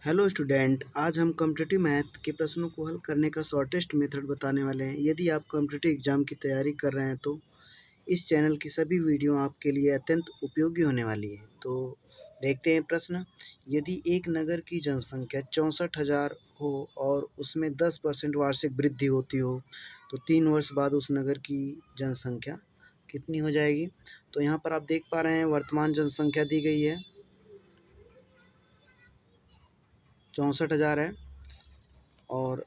Hello student, आज हम competitive math के प्रश्नों को हल करने का शॉर्टेस्ट मेथड बताने वाले हैं। यदि आप कॉम्पिटिटिव एग्जाम की तैयारी कर रहे हैं तो इस चैनल की सभी वीडियो आपके लिए अत्यंत उपयोगी होने वाली है। तो देखते हैं प्रश्न। यदि एक नगर की जनसंख्या 64,000 हो और उसमें 10% वार्षिक वृद्धि होती हो तो 3 वर्ष बाद उस नगर की जनसंख्या कितनी हो जाएगी। तो यहाँ पर आप देख पा रहे हैं वर्तमान जनसंख्या दी गई है 64,000 है और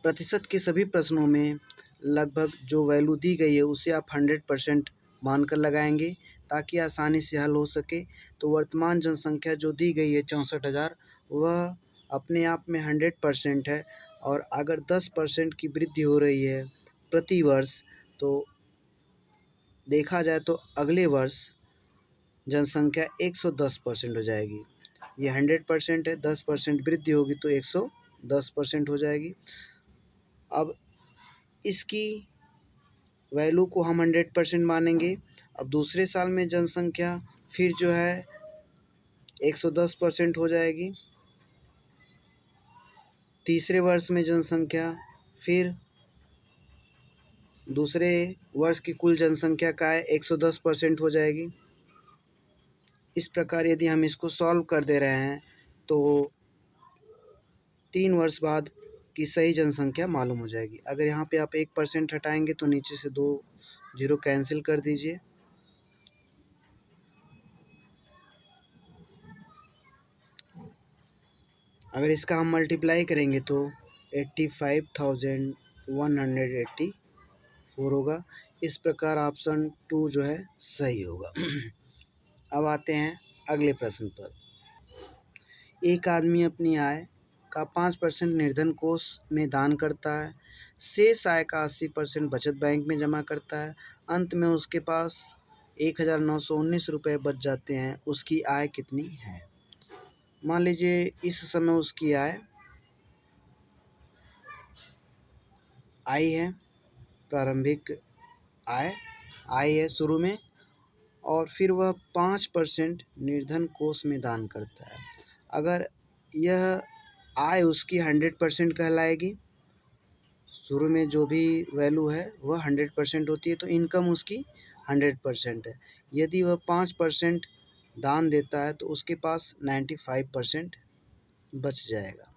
प्रतिशत के सभी प्रश्नों में लगभग जो वैल्यू दी गई है उसे आप 100% मानकर लगाएंगे ताकि आसानी से हल हो सके। तो वर्तमान जनसंख्या जो दी गई है 64,000 वह अपने आप में 100% है और अगर 10% की वृद्धि हो रही है प्रति वर्ष तो देखा जाए तो अगले वर्ष जनसंख्या 110% हो जाएगी। ये 100% है, 10% वृद्धि होगी तो 110% हो जाएगी। अब इसकी वैल्यू को हम 100% मानेंगे। अब दूसरे साल में जनसंख्या फिर जो है 110% हो जाएगी। तीसरे वर्ष में जनसंख्या फिर दूसरे वर्ष की कुल जनसंख्या का 110% हो जाएगी। इस प्रकार यदि हम इसको सॉल्व कर दे रहे हैं तो 3 वर्ष बाद की सही जनसंख्या मालूम हो जाएगी। अगर यहाँ पे आप 1% हटाएंगे तो नीचे से 2 जीरो कैंसिल कर दीजिए। अगर इसका हम मल्टीप्लाई करेंगे तो 85,184 होगा। इस प्रकार ऑप्शन 2 जो है सही होगा। अब आते हैं अगले प्रश्न पर। एक आदमी अपनी आय का 5% निर्धन कोष में दान करता है, शेष आय का 80% बचत बैंक में जमा करता है। अंत में उसके पास 1,919 रुपये बच जाते हैं। उसकी आय कितनी है। मान लीजिए इस समय उसकी आय है, प्रारंभिक आय है शुरू में, और फिर वह 5% निर्धन कोष में दान करता है। अगर यह आय उसकी 100% कहलाएगी, शुरू में जो भी वैल्यू है वह 100% होती है तो इनकम उसकी 100% है। यदि वह 5% दान देता है तो उसके पास 95% बच जाएगा।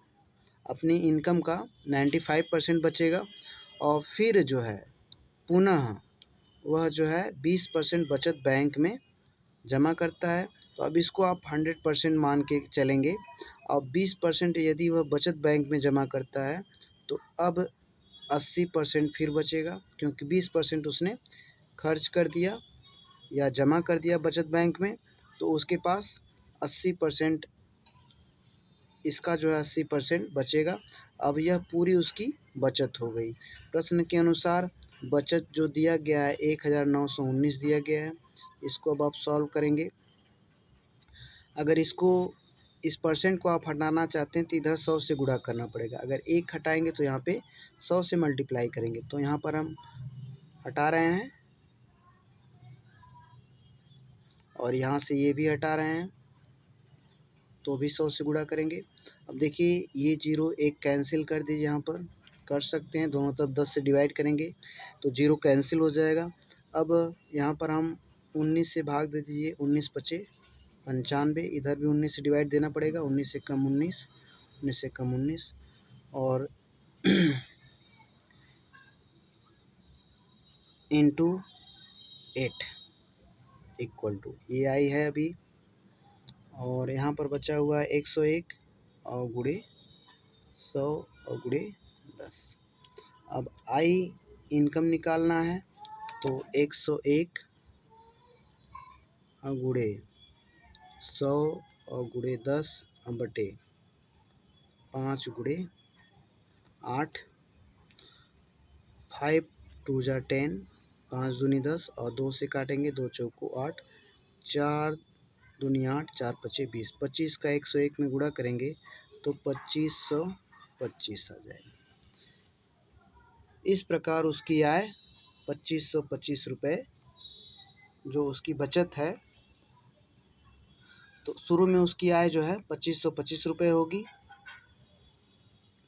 अपनी इनकम का 95% बचेगा और फिर जो है पुनः वह जो है 20% बचत बैंक में जमा करता है। तो अब इसको आप 100% मान के चलेंगे। अब 20% यदि वह बचत बैंक में जमा करता है तो अब 80% फिर बचेगा, क्योंकि 20% उसने खर्च कर दिया या जमा कर दिया बचत बैंक में, तो उसके पास 80% इसका जो है 80% बचेगा। अब यह पूरी उसकी बचत हो गई। प्रश्न के अनुसार बचत जो दिया गया है 1,919 दिया गया है। इसको अब आप सॉल्व करेंगे। अगर इस परसेंट को आप हटाना चाहते हैं तो इधर 100 से गुणा करना पड़ेगा। अगर 1 हटाएंगे तो यहाँ पे 100 से मल्टीप्लाई करेंगे। तो यहाँ पर हम हटा रहे हैं और यहाँ से ये भी हटा रहे हैं तो भी 100 से गुणा करेंगे। अब देखिए ये जीरो एक कैंसिल कर दीजिए, यहाँ पर कर सकते हैं, दोनों तरफ 10 से डिवाइड करेंगे तो जीरो कैंसिल हो जाएगा। अब यहाँ पर हम 19 से भाग दे दीजिए, 19 पचे 95, इधर भी 19 से डिवाइड देना पड़ेगा, 19 से कम 19, 19 से कम 19 और इंटू 8 इक्वल टू ये आई है अभी। और यहाँ पर बचा हुआ है 101 और गुणे 100 और गुणे 10। अब आई इनकम निकालना है तो 101 और गुणे 100 और गुणे 10 बटे 5 गुणे 8, 5 2 जा 10, 5 दूनी 10 और 2 से काटेंगे, 2 चौको 8, 4 दूनी 8, 4 पचे 20, 25 का 101 में गुणा करेंगे तो 2525 आ जाएगा। इस प्रकार उसकी आय 2525 रुपये जो उसकी बचत है तो शुरू में उसकी आय जो है 2525 रुपये होगी।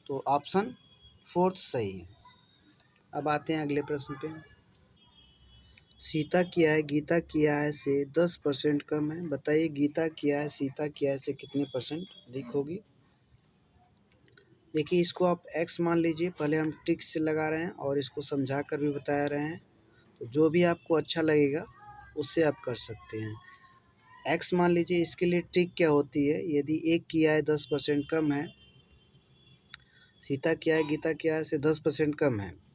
तो ऑप्शन फोर्थ सही है। अब आते हैं अगले प्रश्न पे। सीता की आय गीता की आय से 10% कम है, बताइए गीता की आय सीता की आय से कितने परसेंट अधिक होगी। देखिए इसको आप x मान लीजिए, पहले हम ट्रिक से लगा रहे हैं और इसको समझा कर भी बता रहे हैं, तो जो भी आपको अच्छा लगेगा उससे आप कर सकते हैं। x मान लीजिए, इसके लिए ट्रिक क्या होती है, यदि एक की आय 10% कम है, सीता की आय गीता की आय से 10% कम है,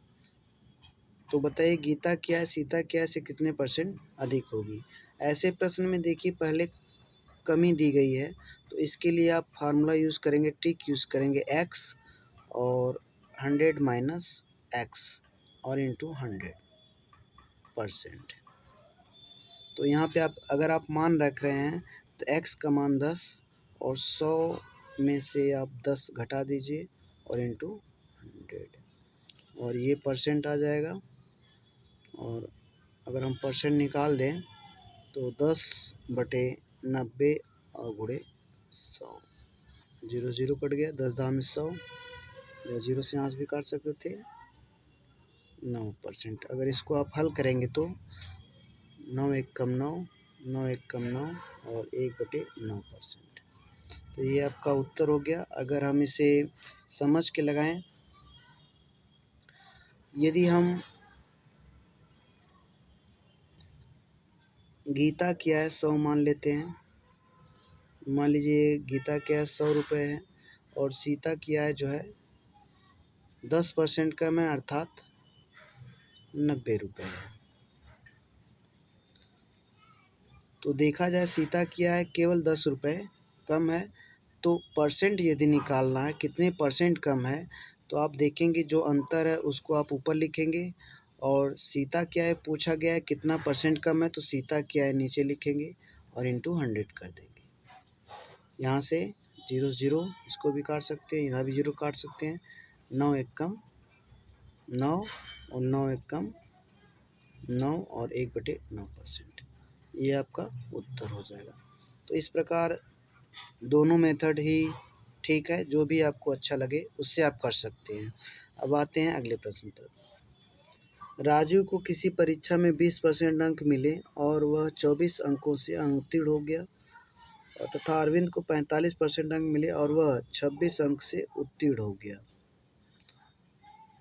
तो बताइए गीता की आय सीता की आय से कितने परसेंट अधिक होगी। ऐसे प्रश्न में देखिए पहले कमी दी गई है, तो इसके लिए आप फार्मूला यूज़ करेंगे, ट्रिक यूज़ करेंगे, x और 100 माइनस एक्स और इंटू 100%। तो यहाँ पे आप अगर आप मान रख रहे हैं तो x का मान 10 और 100 में से आप 10 घटा दीजिए और इंटू 100 और ये परसेंट आ जाएगा। और अगर हम परसेंट निकाल दें तो 10/90 और गुणे 100, 0 0 कट गया, 10 दाम में 100, या 0 से 5 भी काट सकते थे, 9%। अगर इसको आप हल करेंगे तो 9 एक कम 9, 9 एक कम 9 और 1/9%। तो ये आपका उत्तर हो गया। अगर हम इसे समझ के लगाएं, यदि हम गीता की आय 100 मान लेते हैं, मान लीजिए गीता की आय 100 रुपये है और सीता की आय जो है 10% कम है, अर्थात 90 रुपये है। तो देखा जाए सीता की आय केवल 10 रुपये कम है, तो परसेंट यदि निकालना है कितने परसेंट कम है, तो आप देखेंगे जो अंतर है उसको आप ऊपर लिखेंगे, और सीता की आय पूछा गया है कितना परसेंट कम है, तो सीता की आय नीचे लिखेंगे और इंटू 100 कर देंगे। यहाँ से 0 0 इसको भी काट सकते हैं, यहाँ भी 0 काट सकते हैं, 9 एक कम 9 और 9 एक कम 9 और 1/9%। ये आपका उत्तर हो जाएगा। तो इस प्रकार दोनों मेथड ही ठीक है, जो भी आपको अच्छा लगे उससे आप कर सकते हैं। अब आते हैं अगले प्रश्न पर। राजू को किसी परीक्षा में 20% अंक मिले और वह 24 अंकों से अनुत्तीर्ण हो गया, और तथा अरविंद को 45% अंक मिले और वह 26 अंक से उत्तीर्ण हो गया।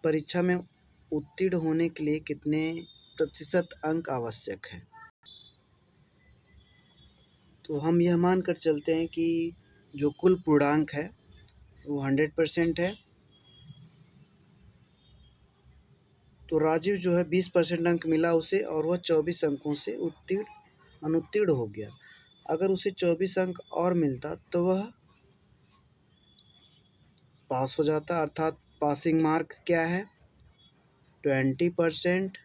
परीक्षा में उत्तीर्ण होने के लिए कितने प्रतिशत अंक आवश्यक है। तो हम यह मान कर चलते हैं कि जो कुल पूर्णांक है वो 100% है। तो राजीव जो है 20% अंक मिला उसे और वह 24 अंकों से अनुत्तीर्ण हो गया। अगर उसे 24 अंक और मिलता तो वह पास हो जाता, अर्थात पासिंग मार्क क्या है 20%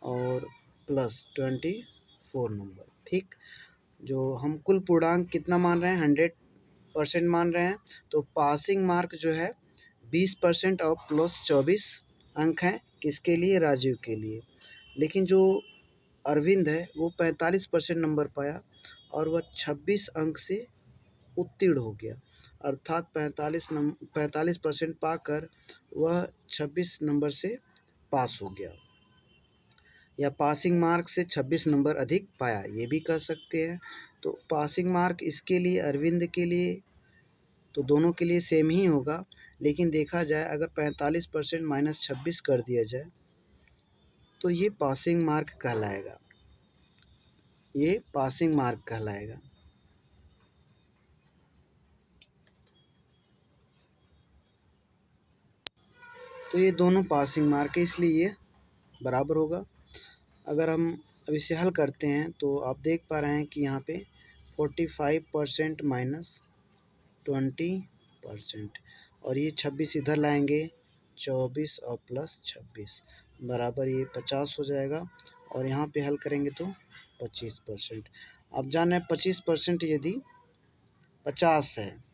और प्लस 24 नंबर। ठीक, जो हम कुल पूर्णांक कितना मान रहे हैं 100% मान रहे हैं, तो पासिंग मार्क जो है 20% और प्लस 24 अंक हैं, किसके लिए राजीव के लिए। लेकिन जो अरविंद है वो 45% नंबर पाया और वह 26 अंक से उत्तीर्ण हो गया, अर्थात 45% पाकर वह 26 नंबर से पास हो गया, या पासिंग मार्क से 26 नंबर अधिक पाया, ये भी कह सकते हैं। तो पासिंग मार्क इसके लिए अरविंद के लिए तो दोनों के लिए सेम ही होगा, लेकिन देखा जाए अगर 45% माइनस 26 कर दिया जाए तो ये पासिंग मार्क कहलाएगा, ये पासिंग मार्क कहलाएगा। तो ये दोनों पासिंग मार्क है, इसलिए ये बराबर होगा। अगर हम अब इसे हल करते हैं तो आप देख पा रहे हैं कि यहाँ पे 45% माइनस 20% और ये 26 इधर लाएंगे, 24 और प्लस 26 बराबर ये 50 हो जाएगा, और यहाँ पे हल करेंगे तो 25%। अब जान रहे हैं 25% यदि 50 है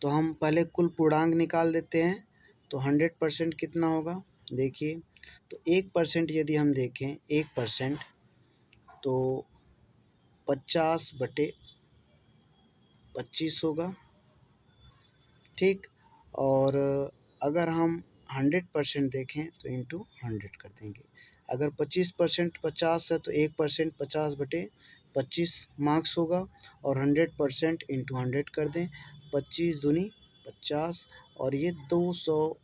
तो हम पहले कुल पूर्णांक निकाल देते हैं, तो 100% कितना होगा देखिए। तो 1% यदि हम देखें 1%, तो 50/100 25 होगा, ठीक। और अगर हम 100% देखें तो इंटू 100 कर देंगे। अगर 25% 50 है तो 1% 50/25 मार्क्स होगा, और 100% इंटू 100 कर दें, 25 दूनी 50, और ये 200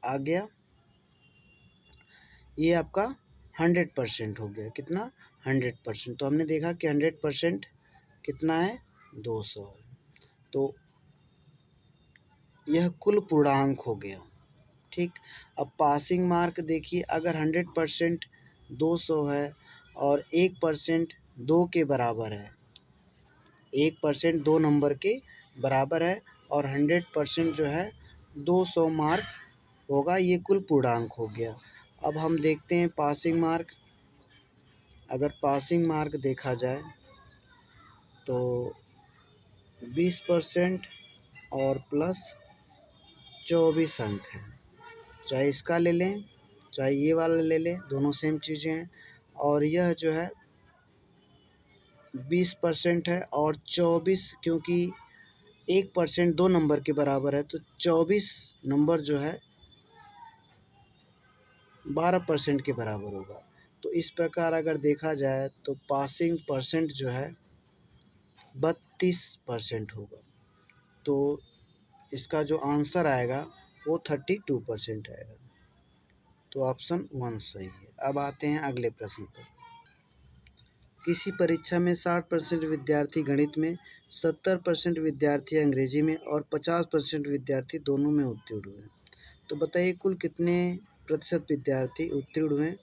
आ गया। ये आपका 100% हो गया। कितना? 100%। तो हमने देखा कि 100% कितना है? 200 है। तो यह कुल पूर्णांक हो गया, ठीक। अब पासिंग मार्क देखिए, अगर 100% 200 है और 1% 2 के बराबर है, 1% 2 नंबर के बराबर है, और 100% जो है 200 मार्क होगा, ये कुल पूर्णांक हो गया। अब हम देखते हैं पासिंग मार्क। अगर पासिंग मार्क देखा जाए तो 20% और प्लस 24 अंक है। चाहे इसका ले लें चाहे ये वाला ले लें, दोनों सेम चीज़ें हैं। और यह जो है 20% है, और 24, क्योंकि 1% 2 नंबर के बराबर है, तो 24 नंबर जो है 12% के बराबर होगा। तो इस प्रकार अगर देखा जाए तो पासिंग परसेंट जो है 32% होगा। तो इसका जो आंसर आएगा वो 32% आएगा। तो ऑप्शन 1 सही है। अब आते हैं अगले प्रश्न पर। किसी परीक्षा में 60% विद्यार्थी गणित में, 70% विद्यार्थी अंग्रेजी में और 50% विद्यार्थी दोनों में उत्तीर्ण हुए। तो बताइए कुल कितने प्रतिशत विद्यार्थी उत्तीर्ण हुए।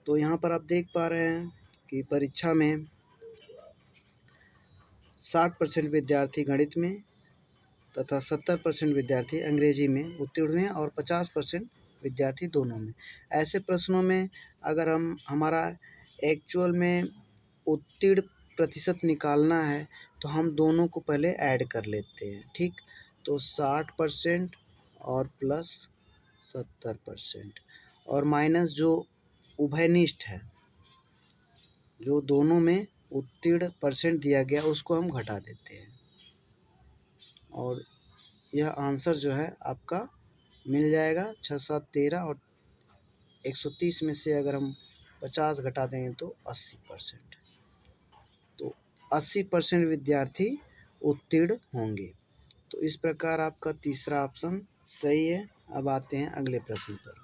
तो यहाँ पर आप देख पा रहे हैं कि परीक्षा में 60% विद्यार्थी गणित में तथा 70% विद्यार्थी अंग्रेजी में उत्तीर्ण हुए हैं, और 50% विद्यार्थी दोनों में। ऐसे प्रश्नों में अगर हमारा एक्चुअल में उत्तीर्ण प्रतिशत निकालना है तो हम दोनों को पहले ऐड कर लेते हैं, ठीक। तो 60% और प्लस 70%, और माइनस जो उभयनिष्ठ है, जो दोनों में उत्तीर्ण परसेंट दिया गया, उसको हम घटा देते हैं, और यह आंसर जो है आपका मिल जाएगा 6 7 13, और 130 में से अगर हम 50 घटा देंगे तो 80%। तो 80% विद्यार्थी उत्तीर्ण होंगे। तो इस प्रकार आपका तीसरा ऑप्शन सही है। अब आते हैं अगले प्रश्न पर।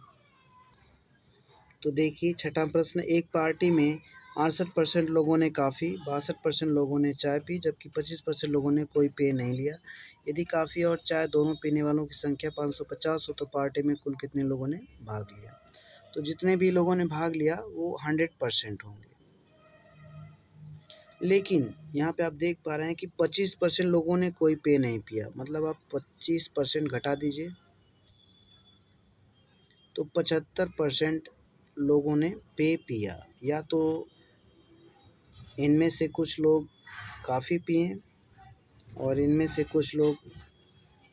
तो देखिए छठा प्रश्न, एक पार्टी में 68% लोगों ने कॉफ़ी, 62% लोगों ने चाय पी, जबकि 25% लोगों ने कोई पेय नहीं लिया। यदि कॉफ़ी और चाय दोनों पीने वालों की संख्या 550 हो तो पार्टी में कुल कितने लोगों ने भाग लिया। तो जितने भी लोगों ने भाग लिया वो 100% होंगे। लेकिन यहाँ पे आप देख पा रहे हैं कि 25% लोगों ने कोई पेय नहीं पिया, मतलब आप 25% घटा दीजिए तो 75% लोगों ने पेय पिया। या तो इनमें से कुछ लोग कॉफ़ी पिए और इनमें से कुछ लोग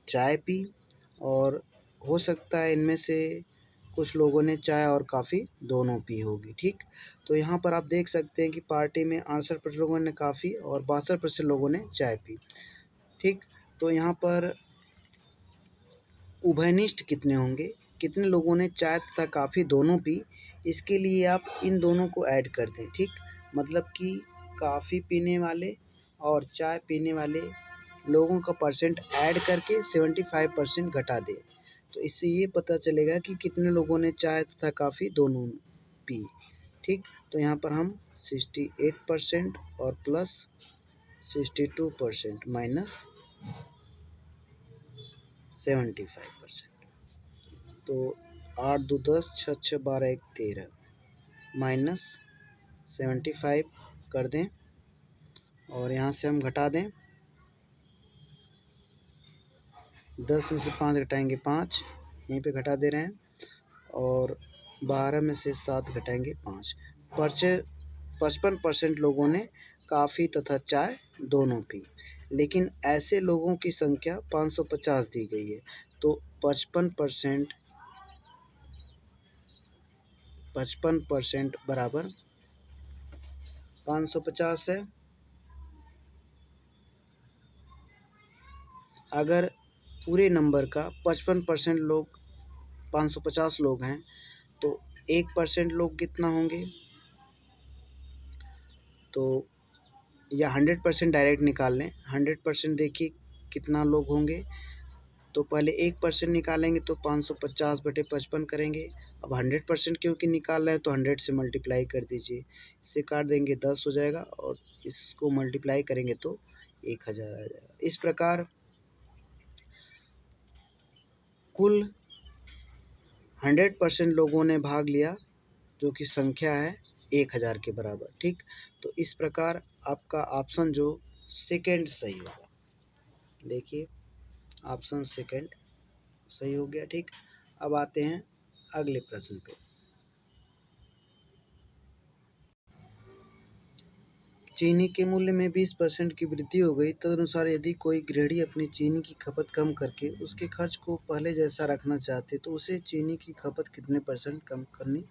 चाय पी, और हो सकता है इनमें से कुछ लोगों ने चाय और कॉफ़ी दोनों पी होगी, ठीक। तो यहाँ पर आप देख सकते हैं कि पार्टी में 68% लोगों ने कॉफ़ी और 62% लोगों ने चाय पी, ठीक। तो यहाँ पर उभयनिष्ठ कितने होंगे, कितने लोगों ने चाय तथा कॉफ़ी दोनों पी, इसके लिए आप इन दोनों को ऐड कर दें, ठीक। मतलब कि कॉफ़ी पीने वाले और चाय पीने वाले लोगों का परसेंट ऐड करके 75% घटा दें। तो इससे ये पता चलेगा कि कितने लोगों ने चाय तथा कॉफ़ी दोनों पी, ठीक। तो यहाँ पर हम 68% और प्लस 62% माइनस 75%। तो 8 2 10, 6 6 12 1 13 माइनस 75 कर दें, और यहाँ से हम घटा दें। 10 में से 5 घटाएंगे 5, यहीं पे घटा दे रहे हैं, और 12 में से 7 घटाएंगे 5। 55% लोगों ने कॉफ़ी तथा चाय दोनों पी, लेकिन ऐसे लोगों की संख्या 550 दी गई है। तो 55% बराबर 550 है, अगर पूरे नंबर का 55% लोग 550 लोग हैं तो 1% लोग कितना होंगे, तो या 100% डायरेक्ट निकाल लें। 100% देखिए कितना लोग होंगे, तो पहले 1% निकालेंगे तो 550/55 करेंगे। अब 100% क्योंकि निकाल रहे हैं तो 100 से मल्टीप्लाई कर दीजिए, इससे काट देंगे 10 हो जाएगा और इसको मल्टीप्लाई करेंगे तो 1000 आ जाएगा। इस प्रकार कुल 100% लोगों ने भाग लिया जो कि संख्या है 1000 के बराबर। ठीक, तो इस प्रकार आपका ऑप्शन जो सेकंड सही होगा। देखिए ऑप्शन सेकंड सही हो गया। ठीक, अब आते हैं अगले प्रश्न पे। चीनी के मूल्य में 20% की वृद्धि हो गई, तदनुसार यदि कोई गृहिणी अपनी चीनी की खपत कम करके उसके खर्च को पहले जैसा रखना चाहते तो उसे चीनी की खपत कितने % कम करनी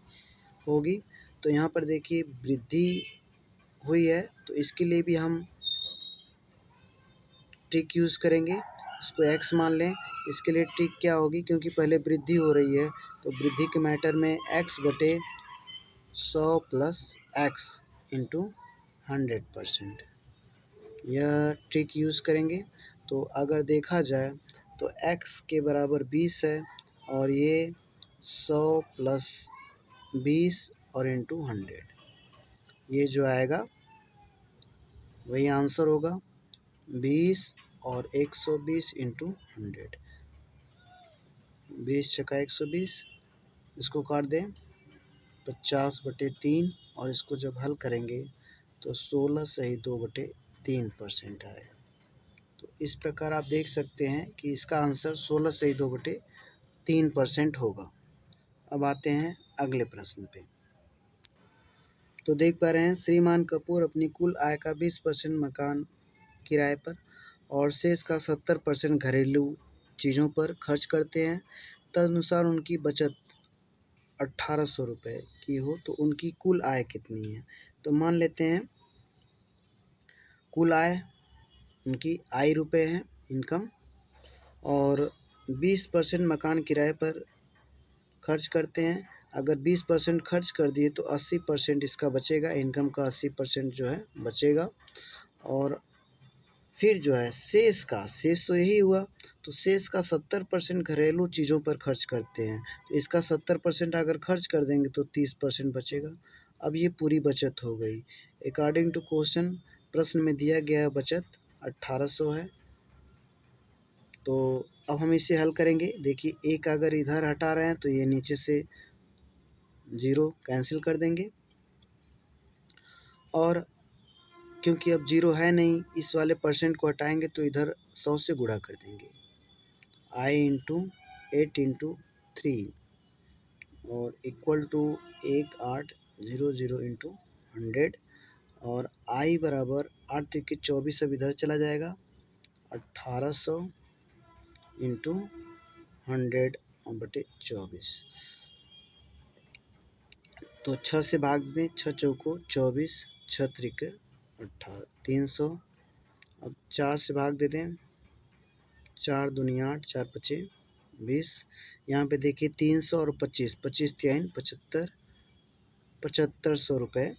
होगी। तो यहाँ पर देखिए वृद्धि हुई है तो इसके लिए भी हम ट्रिक यूज़ करेंगे, इसको x मान लें। इसके लिए ट्रिक क्या होगी, क्योंकि पहले वृद्धि हो रही है तो वृद्धि के मैटर में x/100 + x इंटू 100%, यह ट्रिक यूज़ करेंगे। तो अगर देखा जाए तो x के बराबर 20 है और ये 100 + 20 और इंटू 100, ये जो आएगा वही आंसर होगा। 20 और 120 इंटू 100, 20 छक्का 120, इसको काट दें 50/3 और इसको जब हल करेंगे तो 16 सही 2/3% आएगा। तो इस प्रकार आप देख सकते हैं कि इसका आंसर 16 सही 2/3% होगा। अब आते हैं अगले प्रश्न पे। तो देख पा रहे हैं श्रीमान कपूर अपनी कुल आय का 20% मकान किराए पर और शेष का 70% घरेलू चीज़ों पर खर्च करते हैं। तदनुसार उनकी बचत 1800 रुपये की हो तो उनकी कुल आय कितनी है। तो मान लेते हैं कुल आय उनकी आय रुपये है, इनकम, और 20% मकान किराए पर खर्च करते हैं। अगर 20% खर्च कर दिए तो 80% इसका बचेगा, इनकम का 80% जो है बचेगा। और फिर जो है शेष तो यही हुआ, तो शेष का 70% घरेलू चीज़ों पर खर्च करते हैं। तो इसका 70% अगर खर्च कर देंगे तो 30% बचेगा। अब ये पूरी बचत हो गई। अकॉर्डिंग टू क्वेश्चन, प्रश्न में दिया गया बचत 1800 है। तो अब हम इसे हल करेंगे। देखिए एक अगर इधर हटा रहे हैं तो ये नीचे से 0 कैंसिल कर देंगे, और क्योंकि अब 0 है नहीं, इस वाले परसेंट को हटाएंगे तो इधर 100 से गुणा कर देंगे। I इंटू 8 इंटू 3 और इक्वल टू 1800 इंटू 100, और I बराबर 8 तिक्के 24, अब इधर चला जाएगा 1800 इंटू 100/24। तो 6 से भाग दें, 6 चौको 24, 6 त्रिके 18, 300। अब 4 से भाग दे दें, 4 दूनी 8, 4 पचे 20। यहाँ पे देखिए 300 और 25, 25 3 75, 7500 रुपये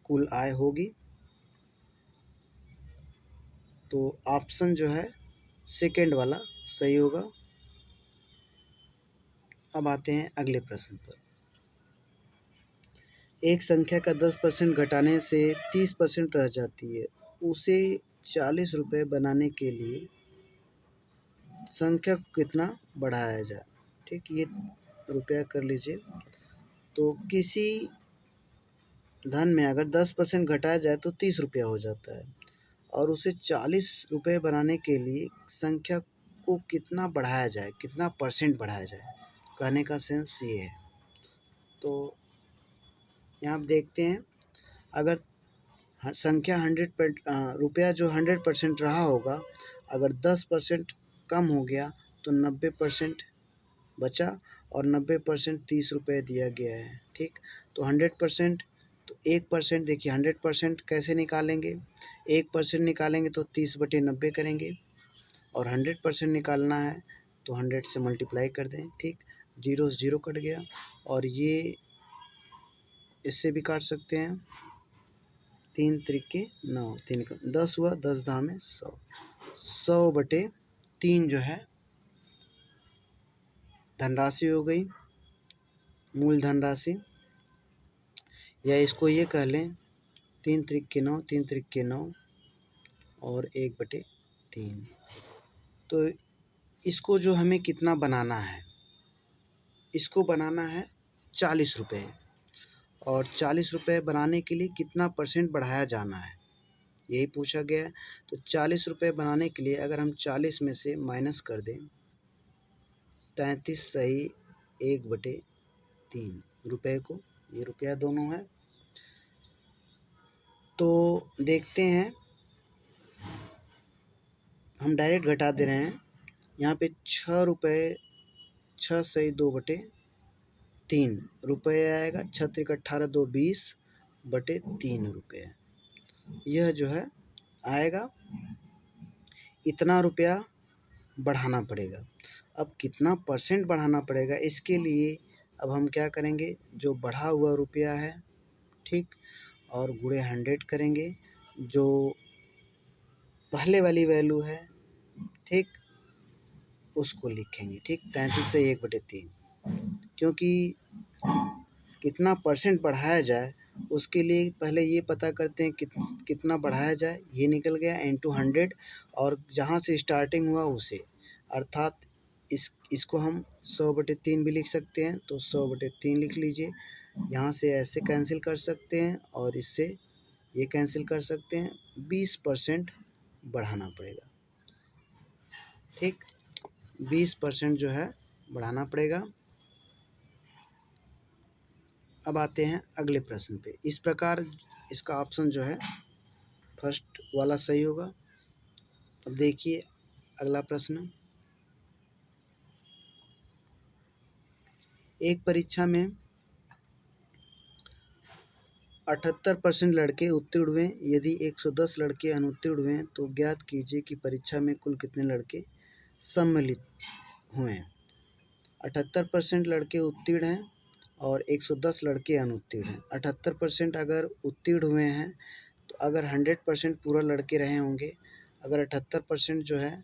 कुल आय होगी। तो ऑप्शन जो है सेकेंड वाला सही होगा। अब आते हैं अगले प्रश्न पर। एक संख्या का 10% घटाने से 30% रह जाती है, उसे 40 रुपये बनाने के लिए संख्या को कितना बढ़ाया जाए। ठीक, ये रुपया कर लीजिए। तो किसी धन में अगर 10% घटाया जाए तो 30 रुपया हो जाता है, और उसे 40 रुपये बनाने के लिए संख्या को कितना बढ़ाया जाए, कितना % बढ़ाया जाए, कहने का सेंस ये है। तो यहाँ आप देखते हैं अगर संख्या 100 रुपया जो 100% रहा होगा, अगर 10% कम हो गया तो 90% बचा, और 90% 30 रुपये दिया गया है। ठीक, तो 100%, तो 1% देखिए 100% कैसे निकालेंगे, 1% निकालेंगे तो 30/90 करेंगे, और 100% निकालना है तो 100 से मल्टीप्लाई कर दें। ठीक, 0 से 0 कट गया और ये इससे भी काट सकते हैं। 3 त्रिके 9, 3 10 हुआ, 10 दाम 100, 100/3 जो है धनराशि हो गई, मूल धनराशि। या इसको ये कह लें 3 त्रिके 9, 3 त्रिके 9 और 1/3। तो इसको जो हमें कितना बनाना है, इसको बनाना है 40 रुपये। और 40 रुपये बनाने के लिए कितना % बढ़ाया जाना है, यही पूछा गया है। तो 40 रुपये बनाने के लिए अगर हम 40 में से माइनस कर दें 33 सही 1/3 रुपये को, ये रुपया दोनों है। तो देखते हैं, हम डायरेक्ट घटा दे रहे हैं। यहाँ पे 6 रुपये, 6 सही 2/3 रुपये आएगा। 6 त्रिक 18, 2 20/3 रुपये, यह जो है आएगा। इतना रुपया बढ़ाना पड़ेगा। अब कितना % बढ़ाना पड़ेगा, इसके लिए अब हम क्या करेंगे, जो बढ़ा हुआ रुपया है, ठीक, और गुणे 100 करेंगे। जो पहले वाली वैल्यू है, ठीक, उसको लिखेंगे। ठीक, 33 से 1/3, क्योंकि कितना % बढ़ाया जाए उसके लिए पहले ये पता करते हैं कितना बढ़ाया जाए। ये निकल गया इनटू 100 और जहाँ से स्टार्टिंग हुआ उसे, अर्थात इसको हम 100/3 भी लिख सकते हैं। तो 100/3 लिख लीजिए। यहाँ से ऐसे कैंसिल कर सकते हैं और इससे ये कैंसिल कर सकते हैं। 20% बढ़ाना पड़ेगा। ठीक, 20% जो है बढ़ाना पड़ेगा। अब आते हैं अगले प्रश्न पे। इस प्रकार इसका ऑप्शन जो है फर्स्ट वाला सही होगा। अब देखिए अगला प्रश्न। एक परीक्षा में 78% लड़के उत्तीर्ण हुए। यदि 110 लड़के अनुत्तीर्ण हुए तो ज्ञात कीजिए कि परीक्षा में कुल कितने लड़के सम्मिलित हुए। 78% लड़के उत्तीर्ण हैं और 110 लड़के अनुत्तीर्ण हैं। 78% अगर उत्तीर्ण हुए हैं तो अगर 100% पूरा लड़के रहे होंगे, अगर 78% जो है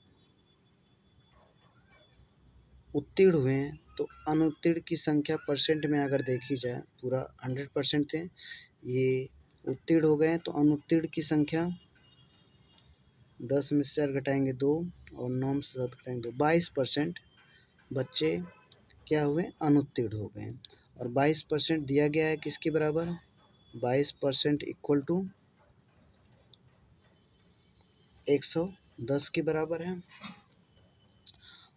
उत्तीर्ण हुए हैं तो अनुत्तीर्ण की संख्या % में अगर देखी जाए, पूरा 100% थे, ये उत्तीर्ण हो गए तो अनुत्तीर्ण की संख्या 10 में से 4 घटाएंगे 2 और 9 में से 7 घटाएंगे 2, 22% बच्चे क्या हुए, अनुत्तीर्ण हो गए। और 22% दिया गया है किसके बराबर, 22% इक्वल टू 110 के बराबर है।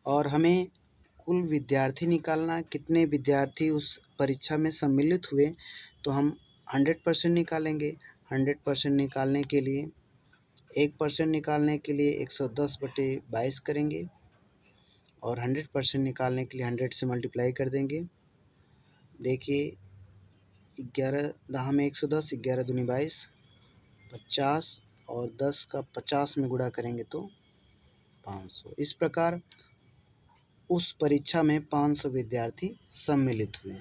और हमें कुल विद्यार्थी निकालना है, कितने विद्यार्थी उस परीक्षा में सम्मिलित हुए। तो हम 100% निकालेंगे। 100% निकालने के लिए 1% निकालने के लिए 110/22 करेंगे और 100% निकालने के लिए 100 से मल्टीप्लाई कर देंगे। देखिए 11 दहा में 110, 11 दूनी 22, 50 और 10 का 50 में गुणा करेंगे तो 500। इस प्रकार उस परीक्षा में 500 विद्यार्थी सम्मिलित हुए।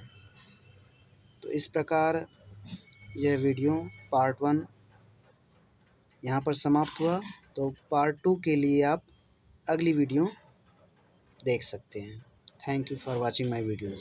तो इस प्रकार यह वीडियो पार्ट 1 यहाँ पर समाप्त हुआ। तो पार्ट 2 के लिए आप अगली वीडियो देख सकते हैं। Thank you for watching my videos.